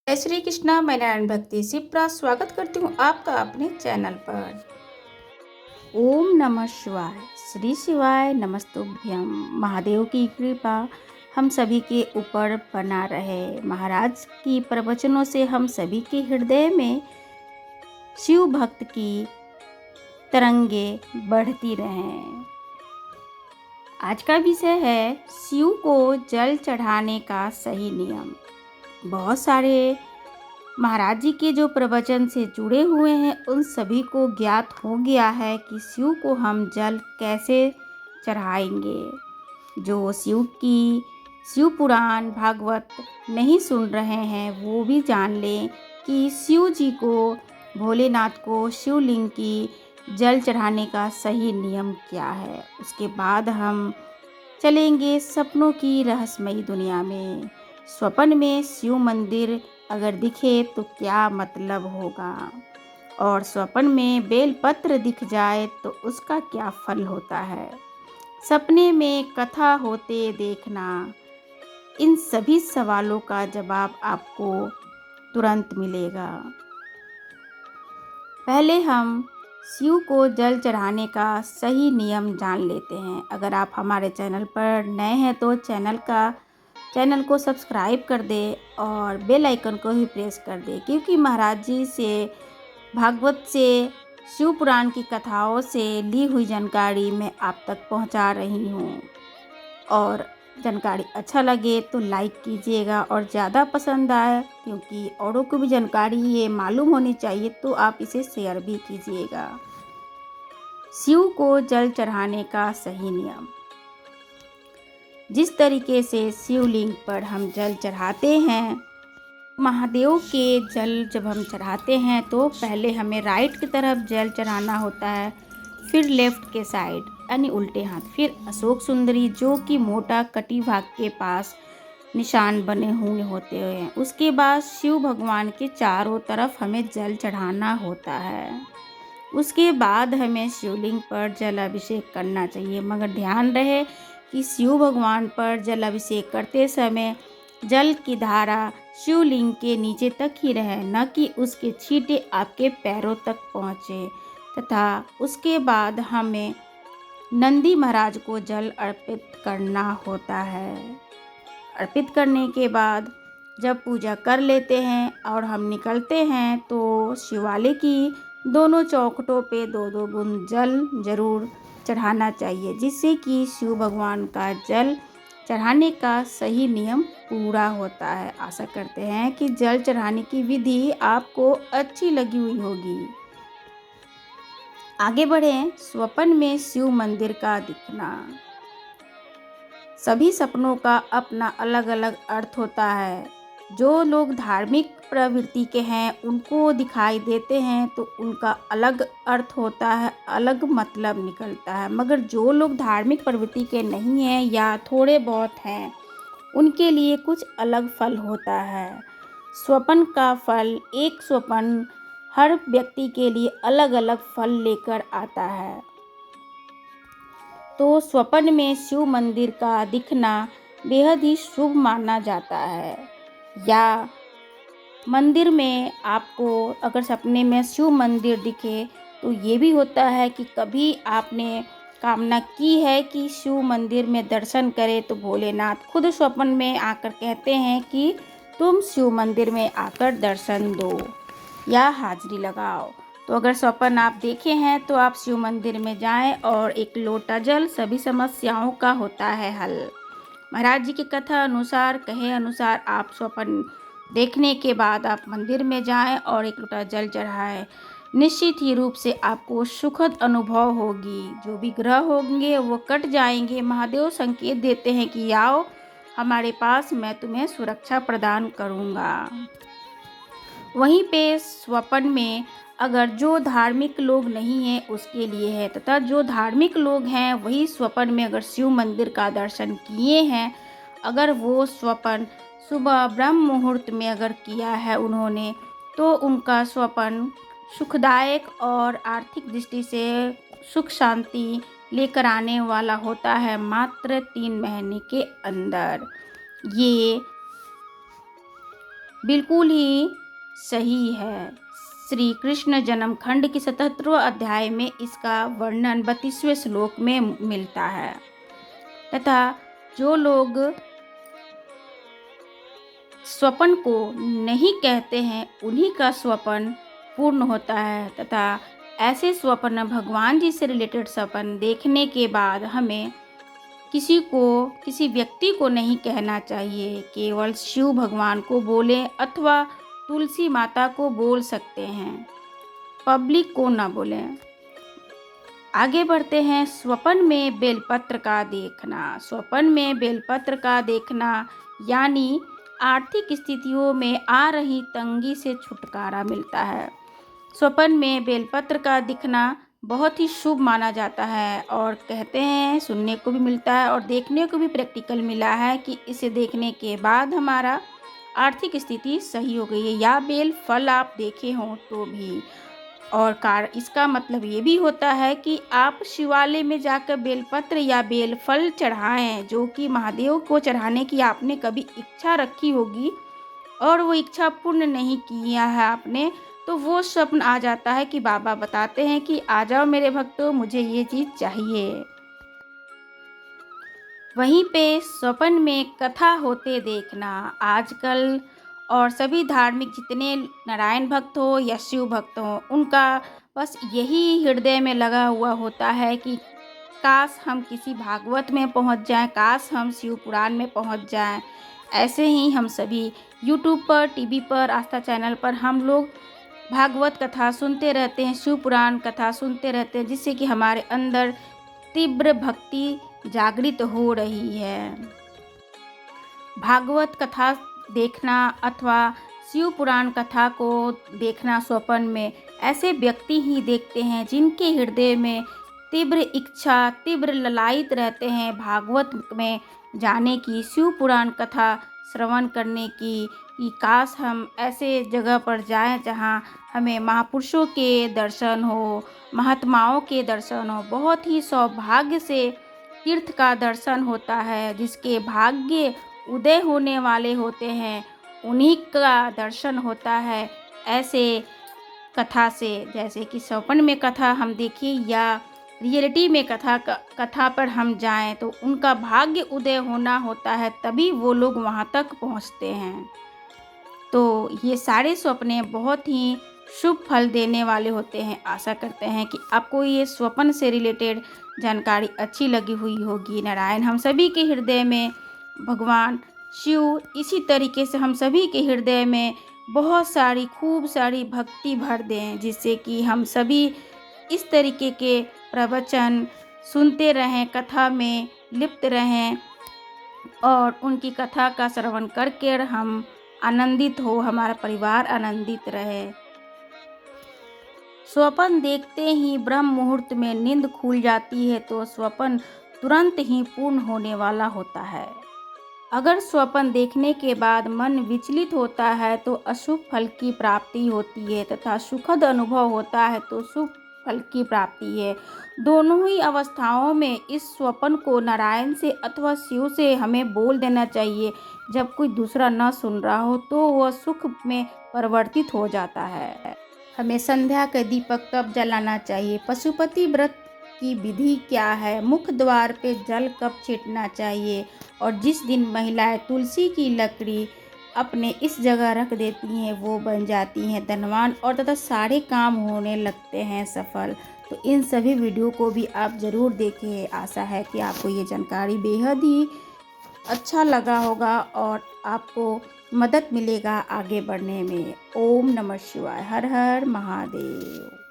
जय श्री कृष्णा। मैं नारायण भक्ति शिप्रा स्वागत करती हूँ आपका अपने चैनल पर। ओम नमः शिवाय। श्री शिवाय नमस्तुभ्यम। महादेव की कृपा हम सभी के ऊपर बना रहे। महाराज की प्रवचनों से हम सभी के हृदय में शिव भक्त की तरंगे बढ़ती रहें। आज का विषय है शिव को जल चढ़ाने का सही नियम। बहुत सारे महाराज जी के जो प्रवचन से जुड़े हुए हैं उन सभी को ज्ञात हो गया है कि शिव को हम जल कैसे चढ़ाएंगे। जो शिव पुराण भागवत नहीं सुन रहे हैं वो भी जान लें कि शिव जी को, भोलेनाथ को शिवलिंग की जल चढ़ाने का सही नियम क्या है। उसके बाद हम चलेंगे सपनों की रहस्यमयी दुनिया में। स्वप्न में शिव मंदिर अगर दिखे तो क्या मतलब होगा, और स्वप्न में बेलपत्र दिख जाए तो उसका क्या फल होता है। सपने में कथा होते देखना। इन सभी सवालों का जवाब आपको तुरंत मिलेगा। पहले हम शिव को जल चढ़ाने का सही नियम जान लेते हैं। अगर आप हमारे चैनल पर नए हैं तो चैनल को सब्सक्राइब कर दें और बेल आइकन को भी प्रेस कर दें, क्योंकि महाराज जी से, भागवत से, शिव पुराण की कथाओं से ली हुई जानकारी मैं आप तक पहुंचा रही हूं। और जानकारी अच्छा लगे तो लाइक कीजिएगा, और ज़्यादा पसंद आए, क्योंकि औरों को भी जानकारी ये मालूम होनी चाहिए, तो आप इसे शेयर भी कीजिएगा। शिव को जल चढ़ाने का सही नियम। जिस तरीके से शिवलिंग पर हम जल चढ़ाते हैं, महादेव के जल जब हम चढ़ाते हैं तो पहले हमें राइट की तरफ जल चढ़ाना होता है, फिर लेफ्ट के साइड यानी उल्टे हाथ, फिर अशोक सुंदरी जो कि मोटा कटी भाग के पास निशान बने हुए होते हैं। उसके बाद शिव भगवान के चारों तरफ हमें जल चढ़ाना होता है। उसके बाद हमें शिवलिंग पर जल अभिषेक करना चाहिए, मगर ध्यान रहे कि शिव भगवान पर जल अभिषेक करते समय जल की धारा शिवलिंग के नीचे तक ही रहे, न कि उसके छींटे आपके पैरों तक पहुँचे। तथा उसके बाद हमें नंदी महाराज को जल अर्पित करना होता है। अर्पित करने के बाद जब पूजा कर लेते हैं और हम निकलते हैं तो शिवालय की दोनों चौखटों पे 2-2 बूंद जल जरूर चढ़ाना चाहिए, जिससे कि शिव भगवान का जल चढ़ाने का सही नियम पूरा होता है। आशा करते हैं कि जल चढ़ाने की विधि आपको अच्छी लगी हुई होगी। आगे बढ़ें। स्वप्न में शिव मंदिर का दिखना। सभी सपनों का अपना अलग अलग अर्थ होता है। जो लोग धार्मिक प्रवृत्ति के हैं उनको दिखाई देते हैं तो उनका अलग अर्थ होता है, अलग मतलब निकलता है। मगर जो लोग धार्मिक प्रवृत्ति के नहीं हैं या थोड़े बहुत हैं, उनके लिए कुछ अलग फल होता है। स्वप्न का फल, एक स्वप्न हर व्यक्ति के लिए अलग अलग फल लेकर आता है। तो स्वप्न में शिव मंदिर का दिखना बेहद ही शुभ माना जाता है। या मंदिर में आपको अगर सपने में शिव मंदिर दिखे तो ये भी होता है कि कभी आपने कामना की है कि शिव मंदिर में दर्शन करें, तो भोलेनाथ खुद स्वप्न में आकर कहते हैं कि तुम शिव मंदिर में आकर दर्शन दो या हाजिरी लगाओ। तो अगर स्वप्न आप देखे हैं तो आप शिव मंदिर में जाएं और एक लोटा जल, सभी समस्याओं का होता है हल। महाराज जी की कथा अनुसार, कहे अनुसार, आप स्वप्न देखने के बाद आप मंदिर में जाएं और एक लोटा जल चढ़ाएं। निश्चित ही रूप से आपको सुखद अनुभव होगी। जो भी ग्रह होंगे वो कट जाएंगे। महादेव संकेत देते हैं कि आओ हमारे पास, मैं तुम्हें सुरक्षा प्रदान करूंगा। वहीं पे स्वप्न में अगर जो धार्मिक लोग नहीं हैं उसके लिए है, तथा जो धार्मिक लोग हैं वही स्वप्न में अगर शिव मंदिर का दर्शन किए हैं, अगर वो स्वप्न सुबह ब्रह्म मुहूर्त में अगर किया है उन्होंने, तो उनका स्वप्न सुखदायक और आर्थिक दृष्टि से सुख शांति लेकर आने वाला होता है मात्र 3 महीने के अंदर। ये बिल्कुल ही सही है। श्री कृष्ण जन्म खंड के 77वें अध्याय में इसका वर्णन 32वें श्लोक में मिलता है। तथा जो लोग स्वप्न को नहीं कहते हैं उन्हीं का स्वप्न पूर्ण होता है। तथा ऐसे स्वप्न भगवान जी से रिलेटेड स्वप्न देखने के बाद हमें किसी व्यक्ति को नहीं कहना चाहिए, केवल शिव भगवान को बोलें अथवा तुलसी माता को बोल सकते हैं, पब्लिक को ना बोलें। आगे बढ़ते हैं। स्वप्न में बेलपत्र का देखना। स्वप्न में बेलपत्र का देखना यानी आर्थिक स्थितियों में आ रही तंगी से छुटकारा मिलता है। स्वप्न में बेलपत्र का दिखना बहुत ही शुभ माना जाता है और कहते हैं, सुनने को भी मिलता है और देखने को भी प्रैक्टिकल मिला है कि इसे देखने के बाद हमारा आर्थिक स्थिति सही हो गई है, या बेल फल आप देखे हों तो भी। और इसका मतलब ये भी होता है कि आप शिवालय में जाकर बेलपत्र या बेल फल चढ़ाएं, जो कि महादेव को चढ़ाने की आपने कभी इच्छा रखी होगी और वो इच्छा पूर्ण नहीं किया है आपने, तो वो स्वप्न आ जाता है कि बाबा बताते हैं कि आ जाओ मेरे भक्तों, मुझे ये चीज़ चाहिए। वहीं पे स्वप्न में कथा होते देखना। आजकल और सभी धार्मिक जितने नारायण भक्त हो या शिव भक्त हो, उनका बस यही हृदय में लगा हुआ होता है कि काश हम किसी भागवत में पहुंच जाएं, काश हम शिव पुराण में पहुंच जाएं। ऐसे ही हम सभी यूट्यूब पर, टीवी पर, आस्था चैनल पर हम लोग भागवत कथा सुनते रहते हैं, शिव पुराण कथा सुनते रहते हैं, जिससे कि हमारे अंदर तीव्र भक्ति जागृत हो रही है। भागवत कथा देखना अथवा शिव पुराण कथा को देखना स्वप्न में ऐसे व्यक्ति ही देखते हैं जिनके हृदय में तीव्र इच्छा, तीव्र ललायित रहते हैं भागवत में जाने की, शिव पुराण कथा श्रवण करने की, कि काश हम ऐसे जगह पर जाएं जहां हमें महापुरुषों के दर्शन हो, महात्माओं के दर्शन हो। बहुत ही सौभाग्य से तीर्थ का दर्शन होता है, जिसके भाग्य उदय होने वाले होते हैं उन्हीं का दर्शन होता है ऐसे कथा से। जैसे कि स्वप्न में कथा हम देखें या रियलिटी में कथा पर हम जाएं तो उनका भाग्य उदय होना होता है, तभी वो लोग वहाँ तक पहुँचते हैं। तो ये सारे स्वप्ने बहुत ही शुभ फल देने वाले होते हैं। आशा करते हैं कि आपको ये स्वप्न से रिलेटेड जानकारी अच्छी लगी हुई होगी। नारायण हम सभी के हृदय में भगवान शिव इसी तरीके से हम सभी के हृदय में बहुत सारी खूब सारी भक्ति भर दें, जिससे कि हम सभी इस तरीके के प्रवचन सुनते रहें, कथा में लिप्त रहें और उनकी कथा का श्रवण करके हम आनंदित हो, हमारा परिवार आनंदित रहे। स्वप्न देखते ही ब्रह्म मुहूर्त में नींद खुल जाती है तो स्वप्न तुरंत ही पूर्ण होने वाला होता है। अगर स्वप्न देखने के बाद मन विचलित होता है तो अशुभ फल की प्राप्ति होती है तथा सुखद अनुभव होता है तो शुभ फल की प्राप्ति है। दोनों ही अवस्थाओं में इस स्वप्न को नारायण से अथवा शिव से हमें बोल देना चाहिए। जब कोई दूसरा न सुन रहा हो तो वह सुख में परिवर्तित हो जाता है। हमें संध्या का दीपक कब जलाना चाहिए, पशुपति व्रत की विधि क्या है, मुख्य द्वार पे जल कब छिड़कना चाहिए, और जिस दिन महिलाएं तुलसी की लकड़ी अपने इस जगह रख देती हैं वो बन जाती हैं धनवान और तथा सारे काम होने लगते हैं सफल। तो इन सभी वीडियो को भी आप ज़रूर देखें। आशा है कि आपको ये जानकारी बेहद ही अच्छा लगा होगा और आपको मदद मिलेगा आगे बढ़ने में। ओम नमः शिवाय। हर हर महादेव।